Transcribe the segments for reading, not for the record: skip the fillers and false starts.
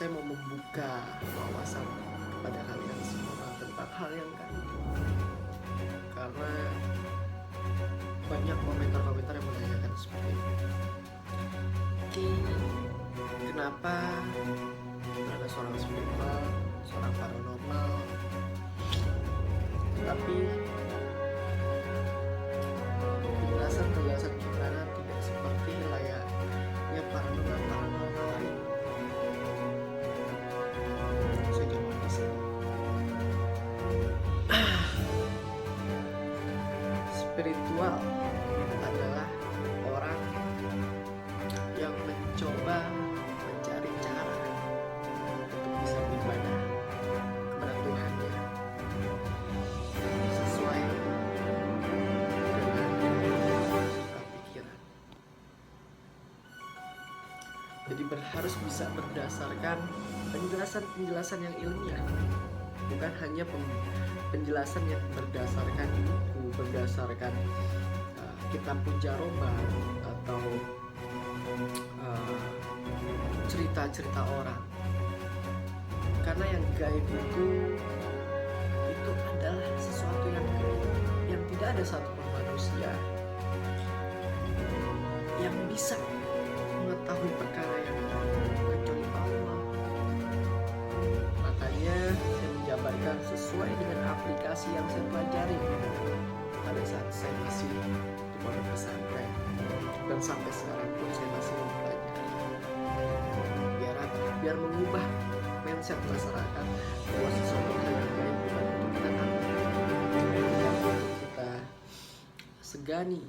saya mau membuka wawasan kepada kalian semua tentang hal yang gaib, karena banyak komentar-komentar yang menanyakan seperti itu. Ki, kenapa ada seorang spiritual, seorang paranormal, tapi penjelasan gimana tidak seperti layaknya paranormal lain? Saya jawab di sini. Spiritual adalah orang yang mencoba mencari cara untuk bisa beribadah kepada Tuhannya sesuai dengan pikiran. Jadi harus bisa berdasarkan penjelasan yang ilmiah, bukan hanya penjelasan yang berdasarkan buku, berdasarkan kitab pujaroba atau cerita-cerita orang. Karena yang gaib itu adalah sesuatu yang gaib, yang tidak ada satupun manusia yang bisa mengetahui perkara yang gaib kecuali Allah. Makanya saya menjabarkan sesuai dengan aplikasi yang saya pelajari pada saat saya masih di pondok pesantren, dan sampai sekarang pun saya masih mempelajari. Biar mengubah mindset masyarakat bahwa sesuatu hal yang gaib bukan untuk kita takut, bukan untuk kita segani,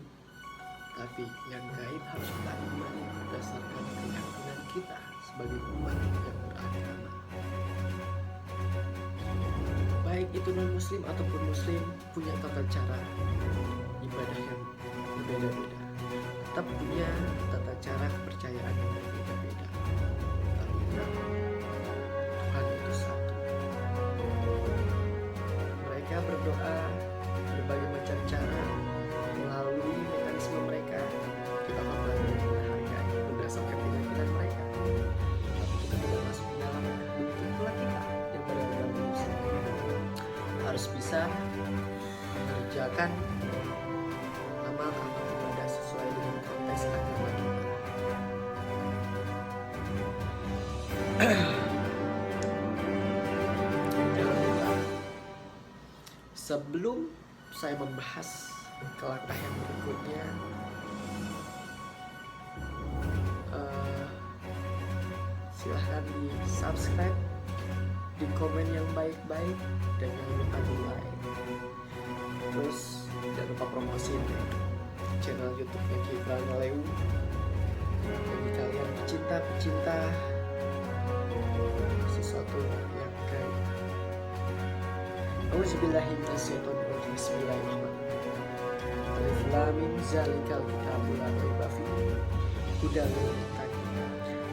tapi yang gaib harus kita imani berdasarkan keyakinan kita sebagai umat yang beragama. Baik itu non-muslim ataupun muslim punya tata cara ibadah yang berbeda-beda, tetap punya tata cara kepercayaan yang berbeda-beda. Tuhan itu satu. Mereka berdoa berbagai macam cara melalui mekanisme mereka. Kita menghargai berdasarkan keyakinan mereka, tapi kita tidak masuk di dalamnya. Begitu pula kita yang beragama Muslim harus bisa mengerjakan amal-amal ibadah sesuai dengan konteks agama kita. Jangan lupa, sebelum saya membahas ke langkah yang berikutnya, silahkan di subscribe, di komen yang baik-baik, dan jangan lupa di like. Terus jangan lupa promosiin channel YouTube-nya Kiflan Lewu bagi kalian pecinta sesuatu yang gaib. Auzubillahi minasyaitonirrajim. Bismillahirrahmanirrahim. Alif lam mim zalikal kitabul la raiba fihi hudal lil muttaqin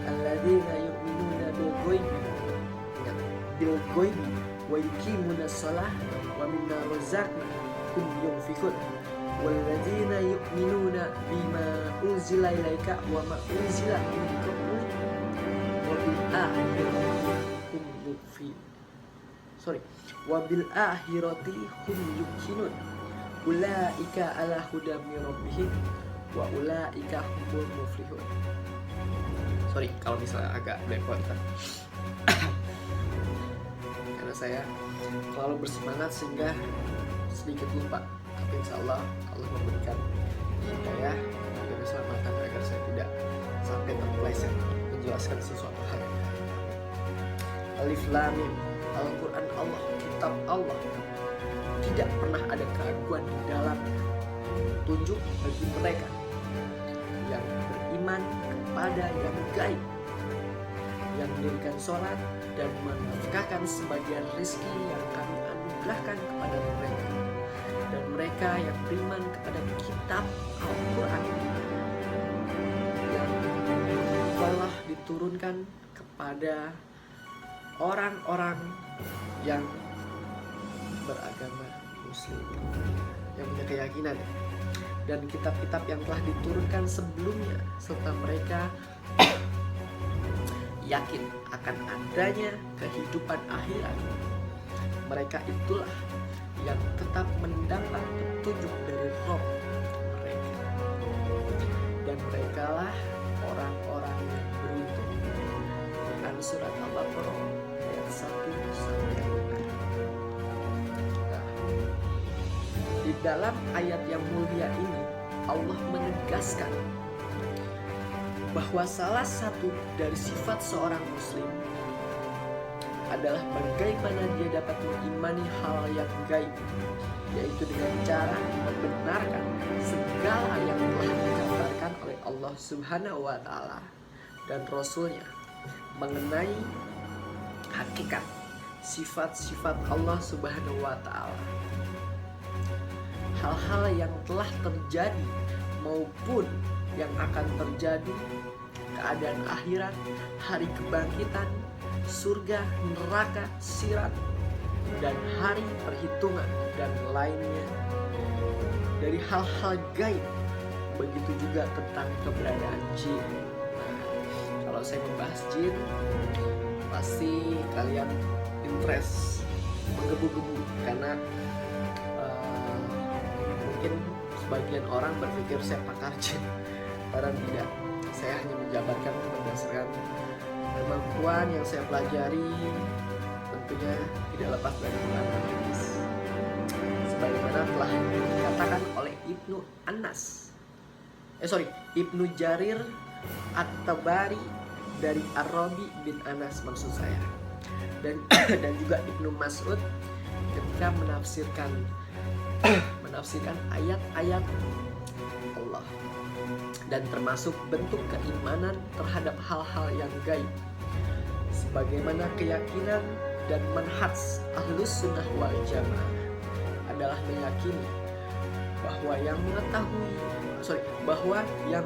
alladzina yu'minuna bil ghaibi wa yuqimunas shalah wa mimma razaqnahum yunfiqun walladzina yu'minuna bima unzila ilaika wa ma unzila min qablik wa bil akhirati hum yuqinun ulaika ala hudam min rabbihim wa ulaika humul muflihun. Sorry kalau misalnya agak belepotan karena saya selalu bersemangat sehingga sedikit lupa, tapi insya Allah memberikan hidayah dan keselamatan agar saya tidak sampai terpeleset menjelaskan sesuatu hal yang lain. Alif lam mim, Al-Quran Allah, kitab Allah, tidak pernah ada keraguan di dalamnya. Tunjuk bagi mereka yang beriman kepada yang gaib, yang mendirikan sholat dan menafkahkan sebagian rezeki yang kami anugerahkan kepada mereka, dan mereka yang beriman kepada kitab Al-Quran yang telah diturunkan kepada orang-orang yang beragama Muslim, yang punya keyakinan, dan kitab-kitab yang telah diturunkan sebelumnya, serta mereka yakin akan adanya kehidupan akhirat, mereka itulah yang tetap mendapat petunjuk dari Rob mereka. Dan merekalah orang-orang yang beruntung. Quran surat Al-Baqarah ayat 1 sampai 5. Nah, di dalam ayat yang mulia ini Allah menegaskan bahwa salah satu dari sifat seorang muslim adalah bagaimana dia dapat mengimani hal yang gaib, yaitu dengan cara membenarkan segala yang telah dikabarkan oleh Allah Subhanahu wa Ta'ala dan Rasul-Nya mengenai hakikat sifat-sifat Allah Subhanahu wa Ta'ala. Hal-hal yang telah terjadi maupun yang akan terjadi, keadaan akhirat, hari kebangkitan, surga, neraka, sirat, dan hari perhitungan dan lainnya. Dari hal-hal gaib, begitu juga tentang keberadaan jin. Nah, kalau saya membahas jin, pasti kalian interest, menggebu-gebu, karena mungkin sebagian orang berpikir saya pakar jin. Padahal tidak, saya hanya menjabarkan berdasarkan kemampuan yang saya pelajari, tentunya tidak lepas dari Quran dan hadis. Sebagaimana telah dikatakan oleh Ibnu Jarir At-Tabari dari Ar-Rabi bin Anas maksud saya. Dan juga Ibnu Mas'ud ketika menafsirkan ayat-ayat Allah, dan termasuk bentuk keimanan terhadap hal-hal yang gaib, sebagaimana keyakinan dan manhaj Ahlus Sunnah wal Jamaah adalah meyakini bahwa yang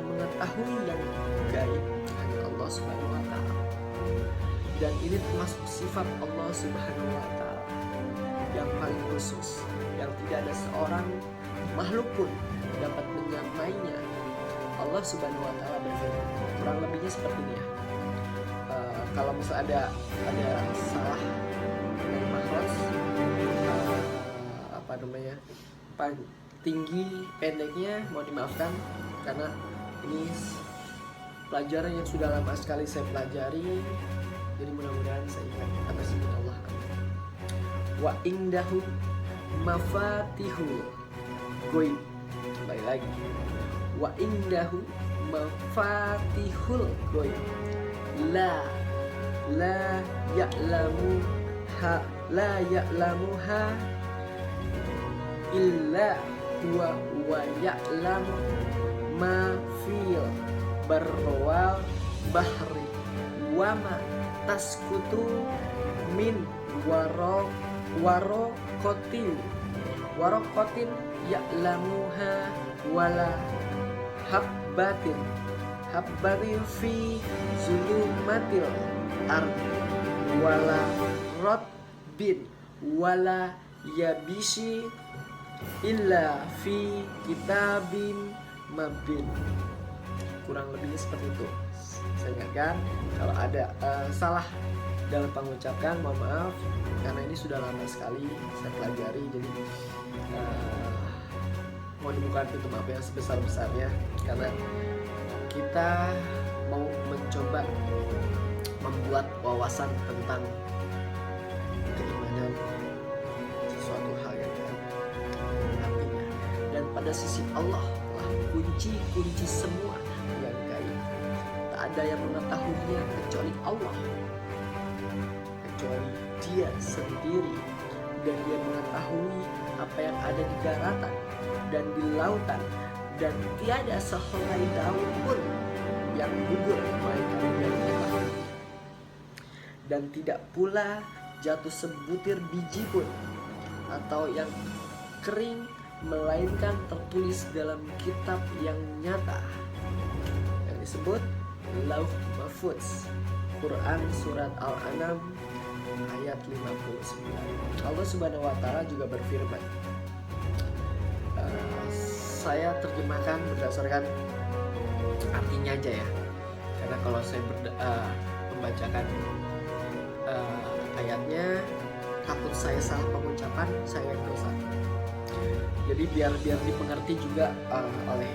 mengetahui yang gaib hanya Allah Subhanahu wa Ta'ala, dan ini termasuk sifat Allah Subhanahu wa Ta'ala yang paling khusus, yang tidak ada seorang makhluk pun dapat menyamainya. Allah Subhanahu wa Ta'ala berfirman, kurang lebihnya seperti ini ya. Kalau misalnya ada salah dari makhluk, tinggi pendeknya mohon dimaafkan, karena ini pelajaran yang sudah lama sekali saya pelajari, jadi mudah-mudahan saya ingat atas izin Allah. Wa indahu mafatihul ghaib. Kembali lagi, wa indahu mafatihul ghaib la ya'lamuha illa huwa wa ya'lamu ma fil barwal bahri wa ma taskutu min warokotin ya'lamuha wala habbatin fi zulumatil ardi wala rabbin wala yabisi illa fi kitabim mabin. Kurang lebihnya seperti itu. Saya ingatkan kalau ada salah dalam pengucapan, mohon maaf, karena ini sudah lama sekali saya pelajari, jadi mohon dibuka pintu maaf yang sebesar-besarnya, karena kita mau mencoba membuat wawasan tentang keimanan sesuatu hal yang artinya, dan pada sisi Allah lah kunci semua yang gaib. Tak ada yang mengetahuinya kecuali Allah, kecuali Dia sendiri, dan Dia mengetahui apa yang ada di daratan dan di lautan, dan tiada sehelai daun pun yang gugur melainkan Dia mengetahui, dan tidak pula jatuh sebutir biji pun atau yang kering melainkan tertulis dalam kitab yang nyata yang disebut Lauh Mahfuz. Quran surat Al-An'am ayat 59. Allah Subhanahu wa Ta'ala juga berfirman, saya terjemahkan berdasarkan artinya aja ya, karena kalau saya membacakan ayatnya, takut saya salah pengucapan, saya yang dosa. Jadi biar dimengerti juga oleh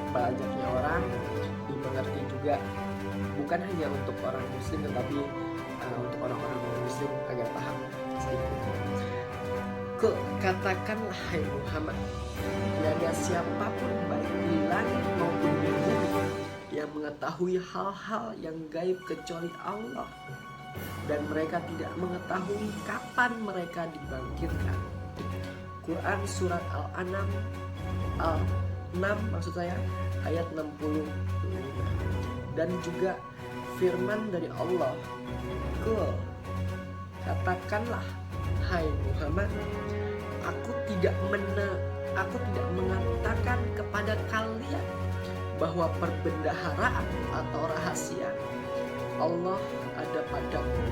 banyaknya orang, dimengerti juga bukan hanya untuk orang muslim tetapi untuk orang-orang non-muslim agar paham sedikit. Katakanlah hai Muhammad, tiada siapapun baik di langit maupun di bumi yang mengetahui hal-hal yang gaib kecuali Allah, dan mereka tidak mengetahui kapan mereka dibangkitkan. Quran surat Al-An'am maksud saya ayat 65. Dan juga firman dari Allah, katakanlah hai Muhammad, aku tidak mengatakan kepada kalian bahwa perbendaharaan atau rahasia Allah ada padaku,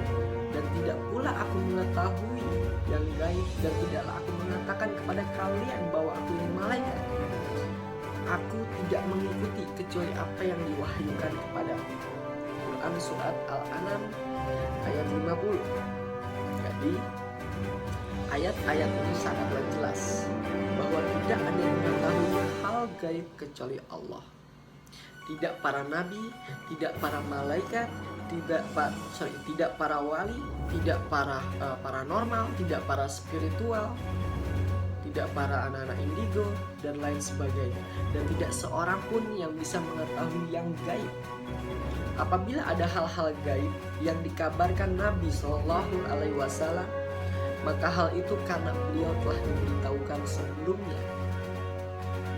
dan tidak pula aku mengetahui yang gaib, dan tidaklah aku mengatakan kepada kalian bahwa aku ini malaikat. Aku tidak mengikuti kecuali apa yang diwahyukan kepadaku. Quran surat Al-An'am ayat 50. Jadi ayat-ayat ini sangatlah jelas bahwa tidak ada yang mengetahui hal gaib kecuali Allah. Tidak para nabi, tidak para malaikat, tidak para wali, tidak para paranormal, tidak para spiritual, tidak para anak-anak indigo dan lain sebagainya, dan tidak seorang pun yang bisa mengetahui yang gaib. Apabila ada hal-hal gaib yang dikabarkan Nabi Shallallahu Alaihi Wasallam, maka hal itu karena beliau telah diberitahukan sebelumnya,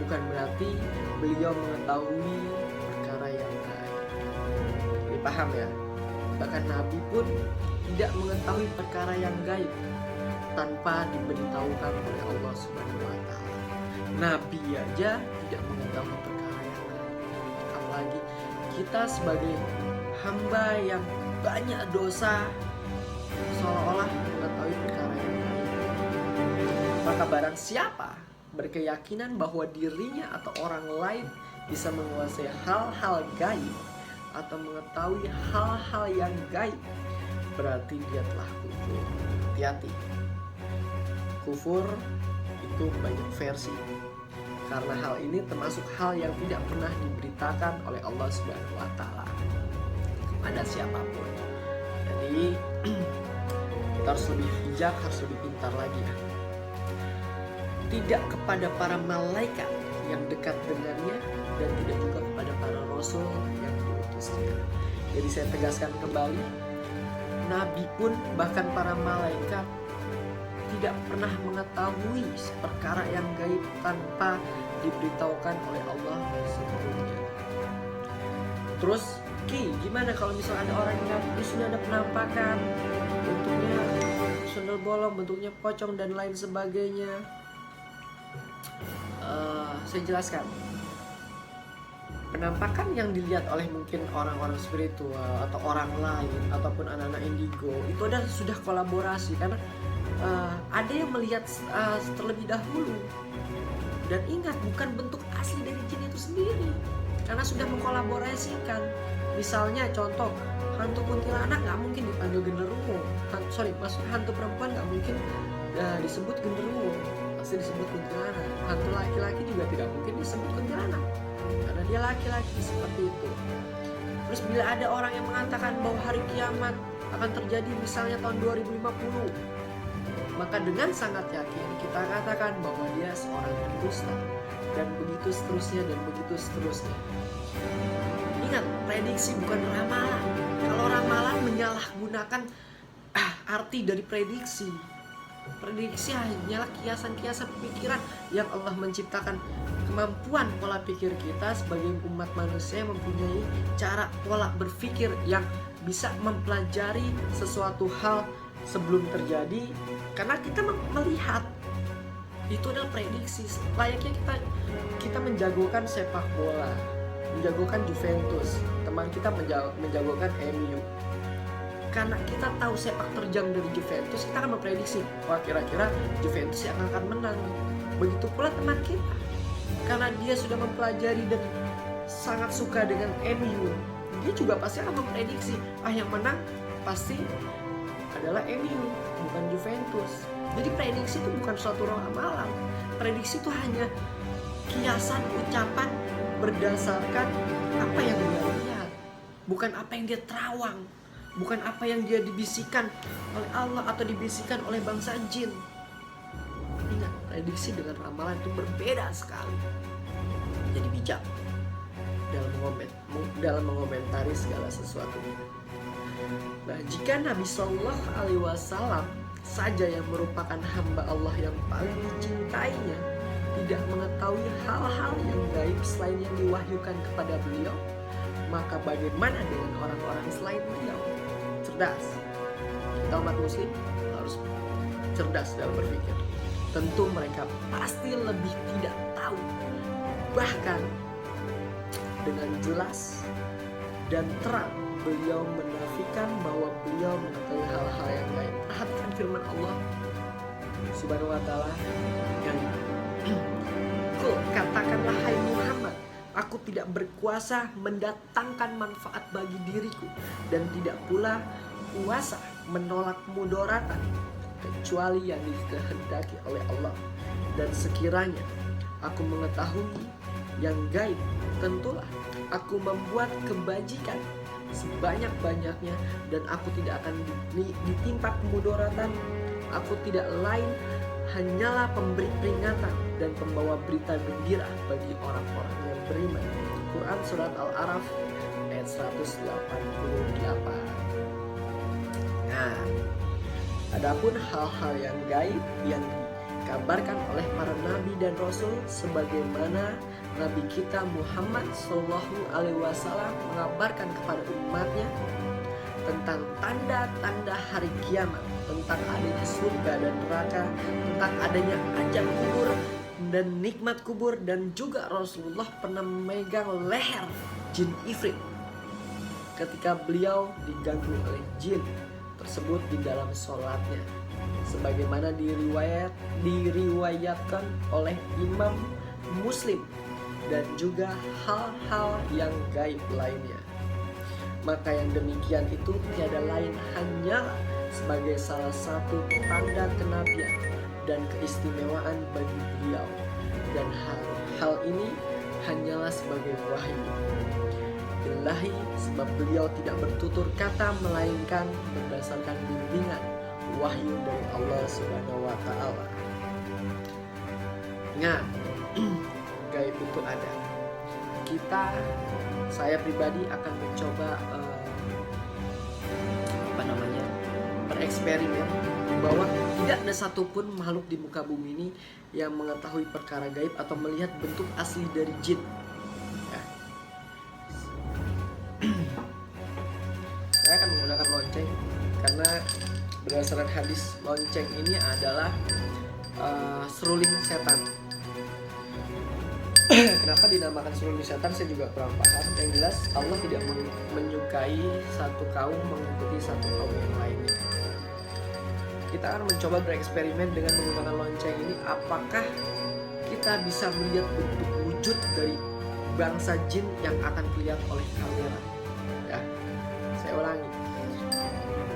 bukan berarti beliau mengetahui perkara yang gaib. Jadi paham ya? Bahkan Nabi pun tidak mengetahui perkara yang gaib tanpa diberitahukan oleh Allah Subhanahu wa Ta'ala. Nabi aja tidak mengetahui perkara yang gaib, apalagi kita sebagai hamba yang banyak dosa seolah-olah mengetahui perkara yang gaib. Maka barang siapa berkeyakinan bahwa dirinya atau orang lain bisa menguasai hal-hal gaib atau mengetahui hal-hal yang gaib, berarti dia telah kufur. Hati-hati, kufur itu banyak versi, karena hal ini termasuk hal yang tidak pernah diberitakan oleh Allah Subhanahu wa Ta'ala kepada siapapun. Jadi kita harus lebih bijak, harus lebih pintar lagi ya. Tidak kepada para malaikat yang dekat dengannya, dan tidak juga kepada para rasul yang diutusnya. Jadi saya tegaskan kembali, Nabi pun bahkan para malaikat tidak pernah mengetahui perkara yang gaib tanpa diberitahukan oleh Allah sebelumnya. Terus gimana kalau misalnya ada orang yang sudah ada penampakan, bentuknya sundel bolong, bentuknya pocong dan lain sebagainya? Saya jelaskan. Penampakan yang dilihat oleh mungkin orang-orang spiritual atau orang lain ataupun anak-anak indigo itu adalah sudah kolaborasi, karena ada yang melihat terlebih dahulu. Dan ingat, bukan bentuk asli dari jin itu sendiri, karena sudah mengkolaborasikan. Misalnya contoh, hantu kuntilanak nggak mungkin dipanggil genderuwo. Hantu perempuan nggak mungkin disebut genderuwo, pasti disebut kuntilanak. Hantu laki-laki juga tidak mungkin disebut kuntilanak, karena dia laki-laki, seperti itu. Terus bila ada orang yang mengatakan bahwa hari kiamat akan terjadi misalnya tahun 2050, maka dengan sangat yakin kita katakan bahwa dia seorang pendusta, dan begitu seterusnya dan begitu seterusnya. Ingat, prediksi bukan ramalan. Kalau ramalan menyalahgunakan arti dari prediksi. Prediksi hanyalah kiasan-kiasan pikiran yang Allah menciptakan. Kemampuan pola pikir kita sebagai umat manusia mempunyai cara pola berpikir yang bisa mempelajari sesuatu hal sebelum terjadi, karena kita melihat itu adalah prediksi. Layaknya kita menjagokan sepak bola, menjagokan Juventus, teman kita menjagokan MU. Karena kita tahu sepak terjang dari Juventus, kita akan memprediksi, wah kira-kira Juventus yang akan menang. Begitu pula teman kita, karena dia sudah mempelajari dan sangat suka dengan MU, dia juga pasti akan memprediksi yang menang pasti adalah MU, bukan Juventus. Jadi prediksi itu bukan suatu ramalan. Prediksi itu hanya kiasan ucapan berdasarkan apa yang dia lihat, bukan apa yang dia terawang, bukan apa yang dia dibisikkan oleh Allah atau dibisikkan oleh bangsa jin. Ingat, prediksi dengan ramalan itu berbeda sekali. Jadi bijak dalam mengomentari segala sesuatu. Nah, jika Nabi Shallallahu Alaihi Wasallam saja yang merupakan hamba Allah yang paling dicintainya tidak mengetahui hal-hal yang gaib selain yang diwahyukan kepada beliau, maka bagaimana dengan orang-orang selain beliau? Cerdas. Kita umat muslim harus cerdas dalam berpikir. Tentu mereka pasti lebih tidak tahu. Bahkan dengan jelas dan terang beliau menafikan bahwa beliau mengetahui hal-hal yang gaib. Perhatikan firman Allah Subhanahu wa taala yang katakanlah hai Muhammad, aku tidak berkuasa mendatangkan manfaat bagi diriku dan tidak pula kuasa menolak mudaratan kecuali yang dikehendaki oleh Allah. Dan sekiranya aku mengetahui yang gaib, tentulah aku membuat kebajikan sebanyak-banyaknya dan aku tidak akan ditimpa kemudaratan. Aku tidak lain hanyalah pemberi peringatan dan pembawa berita gembira bagi orang-orang yang beriman. Quran Surat Al-A'raf ayat 188. Nah, adapun hal-hal yang gaib yang dikabarkan oleh para nabi dan rasul, sebagaimana Nabi kita Muhammad Shallallahu Alaihi Wasallam mengabarkan kepada umatnya tentang tanda-tanda hari kiamat, tentang adanya surga dan neraka, tentang adanya azab kubur dan nikmat kubur. Dan juga Rasulullah pernah memegang leher jin ifrit ketika beliau diganggu oleh jin tersebut di dalam sholatnya, sebagaimana diriwayatkan oleh Imam Muslim, dan juga hal-hal yang gaib lainnya. Maka yang demikian itu tiada lain hanyalah sebagai salah satu tanda kenabian dan keistimewaan bagi beliau, dan hal ini hanyalah sebagai wahyu ilahi, sebab beliau tidak bertutur kata melainkan berdasarkan bimbingan wahyu dari Allah Subhanahu wa taala. Ingat, gaib itu ada. Saya pribadi akan mencoba bereksperimen bahwa tidak ada satupun makhluk di muka bumi ini yang mengetahui perkara gaib atau melihat bentuk asli dari jin. Ya. Saya akan menggunakan lonceng karena berdasarkan hadis lonceng ini adalah seruling setan. Kenapa dinamakan seruling setan saya juga kurang paham. Yang jelas Allah tidak menyukai satu kaum mengikuti satu kaum yang lainnya. Kita akan mencoba bereksperimen dengan menggunakan lonceng ini. Apakah kita bisa melihat bentuk wujud dari bangsa jin yang akan dilihat oleh kamera? Ya, saya ulangi.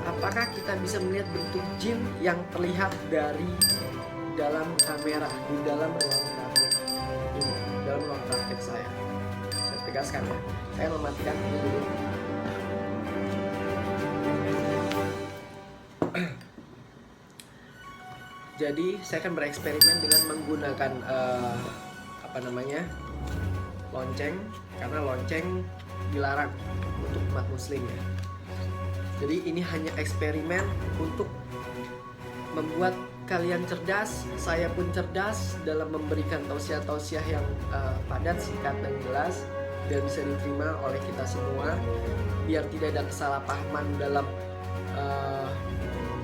Apakah kita bisa melihat bentuk jin yang terlihat dari dalam kamera, di dalam ruang praktek ini, dalam ruang praktek saya? Saya tegaskan ya, saya mematikan ini dulu. Jadi saya akan bereksperimen dengan menggunakan lonceng, karena lonceng dilarang untuk umat muslim ya. Jadi ini hanya eksperimen untuk membuat kalian cerdas, saya pun cerdas dalam memberikan tausiah-tausiah yang padat, singkat dan jelas, biar bisa diterima oleh kita semua, biar tidak ada kesalahpahaman dalam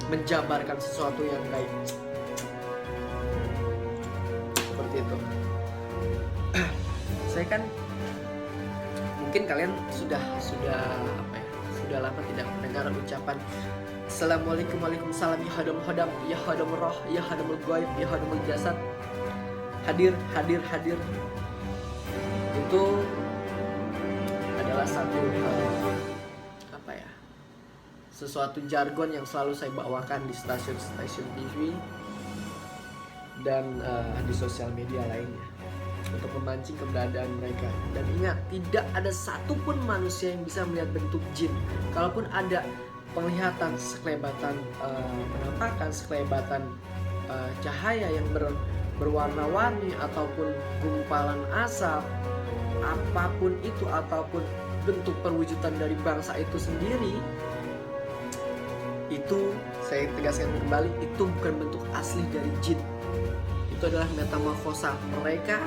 menjabarkan sesuatu yang gaib. Seperti itu. Saya kan mungkin kalian sudah lama tidak mendengar ucapan Assalamualaikum waalaikumsalam ya hadam hadam ya hadamul roh ya hadamul ghaib ya hadamul jasad, hadir. Itu adalah adalah satu sesuatu jargon yang selalu saya bawakan di stasiun-stasiun TV dan di sosial media lainnya untuk memancing keberadaan mereka. Dan ingat, tidak ada satupun manusia yang bisa melihat bentuk jin. Kalaupun ada penglihatan sekelebatan penampakan, sekelebatan cahaya yang berwarna-warni ataupun gumpalan asap, apapun itu, ataupun bentuk perwujudan dari bangsa itu sendiri, itu saya tegaskan kembali, itu bukan bentuk asli dari jin. Itu adalah metamorfosa mereka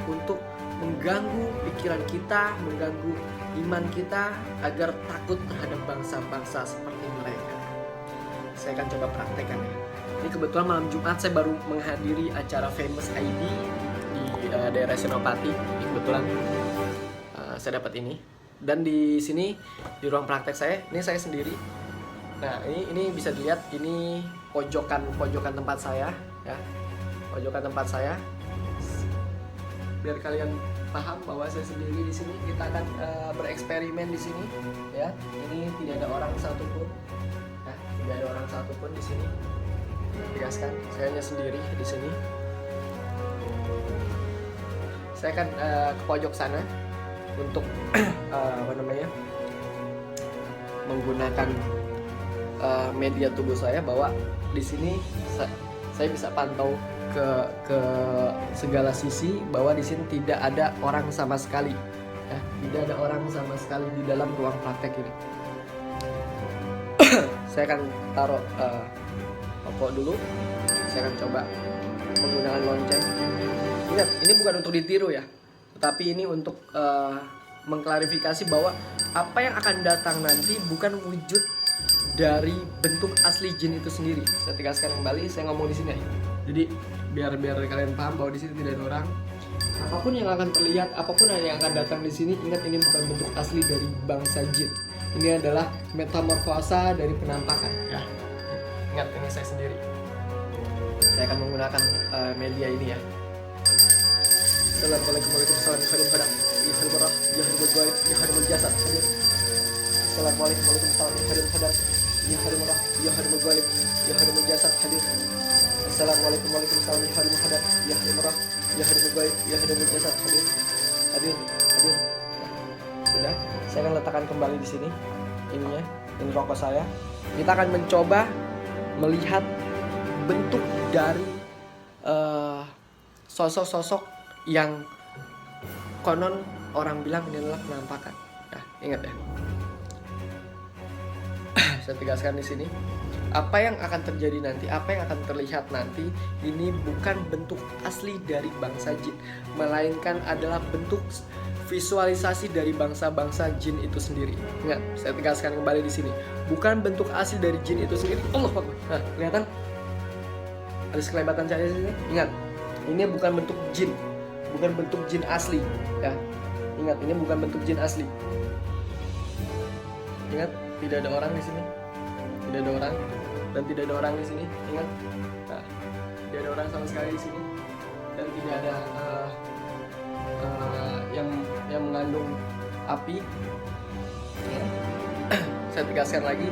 untuk mengganggu pikiran kita, mengganggu iman kita agar takut terhadap bangsa-bangsa seperti mereka. Saya akan coba praktekkan ya. Ini kebetulan malam Jumat saya baru menghadiri acara Famous ID di daerah Senopati. Ini kebetulan saya dapat ini. Dan di sini di ruang praktek saya, ini saya sendiri. Nah, ini bisa dilihat, ini pojokan tempat saya ya. Pojokan tempat saya. Biar kalian paham bahwa saya sendiri di sini. Kita akan bereksperimen di sini ya. Ini tidak ada orang satupun. Ya, tidak ada orang satupun di sini. Tegaskan, saya hanya sendiri di sini. Saya akan ke pojok sana untuk menggunakan media tubuh saya, bahwa di sini saya bisa pantau ke segala sisi, bahwa di sini tidak ada orang sama sekali ya, tidak ada orang sama sekali di dalam ruang praktek ini. Saya akan taruh rokok dulu. Saya akan coba menggunakan lonceng. Ingat, ini bukan untuk ditiru ya, tetapi ini untuk mengklarifikasi bahwa apa yang akan datang nanti bukan wujud dari bentuk asli jin itu sendiri. Saya tegaskan kembali, saya ngomong di sini ya. Jadi biar kalian paham bahwa di sini tidak ada orang. Apapun yang akan terlihat, apapun yang akan datang di sini, ingat ini bukan bentuk asli dari bangsa jin. Ini adalah metamorfosa dari penampakan. Ya. Ingat, ini saya sendiri. Saya akan menggunakan media ini ya. Assalamualaikum warahmatullahi wabarakatuh. Ya hadimul gaib, ya hadimul jasad. Assalamualaikum warahmatullahi wabarakatuh. Ya hadimul gaib, ya hadimul jasad. Hadir. Assalamualaikum warahmatullahi wabarakatuh. Ya hadimul gaib, ya hadimul jasad. Hadir. Sudah, saya akan letakkan kembali di sini. Ininya, ini rokok saya. Kita akan mencoba melihat bentuk dari sosok-sosok yang konon orang bilang ini adalah penampakan. Nah, ingat ya. Saya tegaskan di sini, apa yang akan terjadi nanti, apa yang akan terlihat nanti, ini bukan bentuk asli dari bangsa jin, melainkan adalah bentuk visualisasi dari bangsa-bangsa jin itu sendiri. Ingat, saya tegaskan kembali di sini, bukan bentuk asli dari jin itu sendiri. Allah Akbar. Nah, kelihatan? Ada sekelebatan cahaya di sini. Ingat, ini bukan bentuk jin, bukan bentuk jin asli. Ya, ingat, ini bukan bentuk jin asli. Ingat, tidak ada orang di sini, tidak ada orang, dan tidak ada orang di sini. Ingat, nah, tidak ada orang sama sekali di sini, dan tidak ada yang mengandung api. Ya. Saya tegaskan lagi,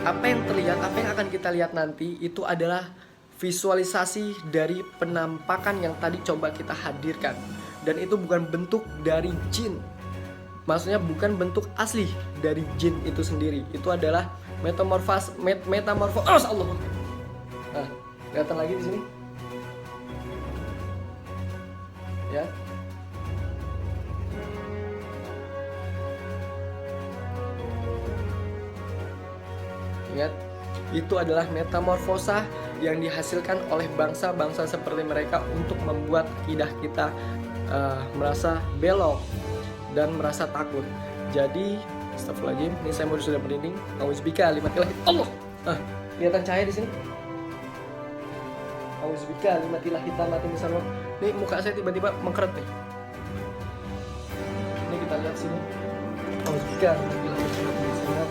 apa yang terlihat, apa yang akan kita lihat nanti itu adalah visualisasi dari penampakan yang tadi coba kita hadirkan, dan itu bukan bentuk dari jin. Maksudnya bukan bentuk asli dari jin itu sendiri. Itu adalah metamorfos Allah. Nah, kelihatan lagi di sini. Ya. Ingat, itu adalah metamorfosa yang dihasilkan oleh bangsa-bangsa seperti mereka untuk membuat akidah kita merasa belok dan merasa takut. Jadi, astagfirullahaladzim, ini saya sudah merinding. Auzubillahi kalimatillah. Allah. Kelihatan cahaya di sini. Auzubillahi kalimatillah hitamatin misalnya. Nih muka saya tiba-tiba mengkeret nih. Ini kita lihat sini. Auzubillahi kalimatillah misalnya.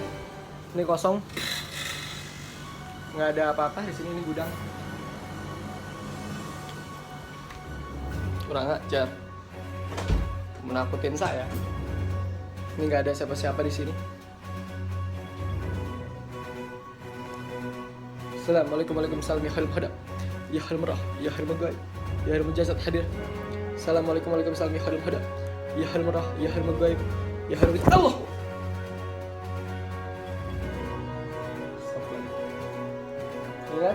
Ini kosong. Nggak ada apa-apa di sini, ini gudang. Kurang ajar. Menakutin saya. Ini nggak ada siapa-siapa di sini. Assalamualaikum waalaikumsalam ya khairul hadam ya khairul marah ya khairul gaib ya khairul jasad hadir. Assalamualaikum waalaikumsalam ya khairul hadam ya khairul marah ya khairul gaib ya khairul Allah. Ya,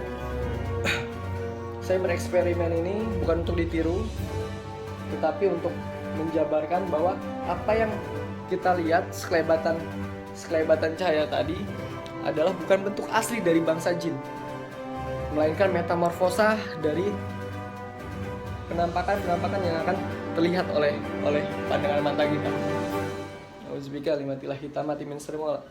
saya bereksperimen ini bukan untuk ditiru, tetapi untuk menjabarkan bahwa apa yang kita lihat sekelebatan cahaya tadi adalah bukan bentuk asli dari bangsa jin, melainkan metamorfosa dari penampakan yang akan terlihat oleh pandangan mata kita. Auzubillahi kalimatillahi tammati min syarri ma khalaq.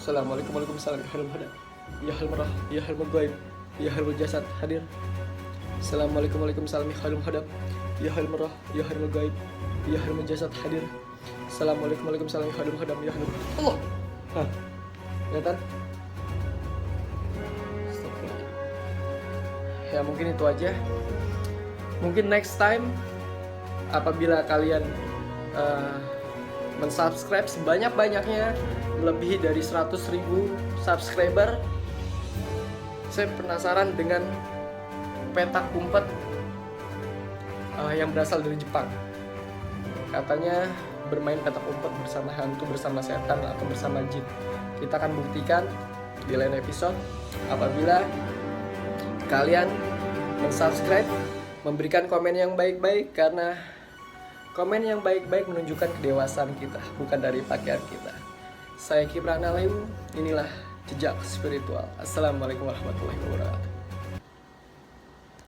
Assalamualaikum waalaikumsalam ya khairul hadam ya khairul marah ya khairul gaib ya khairul jasad hadir. Assalamualaikum waalaikumsalam ya khairul hadam ya khairul marah ya khairul gaib ya khairul jasad hadir. Assalamualaikum waalaikumsalam ya khairul hadam ya khairul Allah. Kelihatan? Ya mungkin itu aja. Mungkin next time apabila kalian mensubscribe sebanyak-banyaknya, melebihi dari 100.000 subscriber, saya penasaran dengan petak umpet yang berasal dari Jepang. Katanya bermain petak umpet bersama hantu, bersama setan, atau bersama jin. Kita akan buktikan di lain episode apabila kalian mensubscribe, memberikan komen yang baik-baik, karena komen yang baik-baik menunjukkan kedewasaan kita, bukan dari pakaian kita. Saya Kipran Alayu, inilah Jejak Spiritual. Assalamualaikum warahmatullahi wabarakatuh.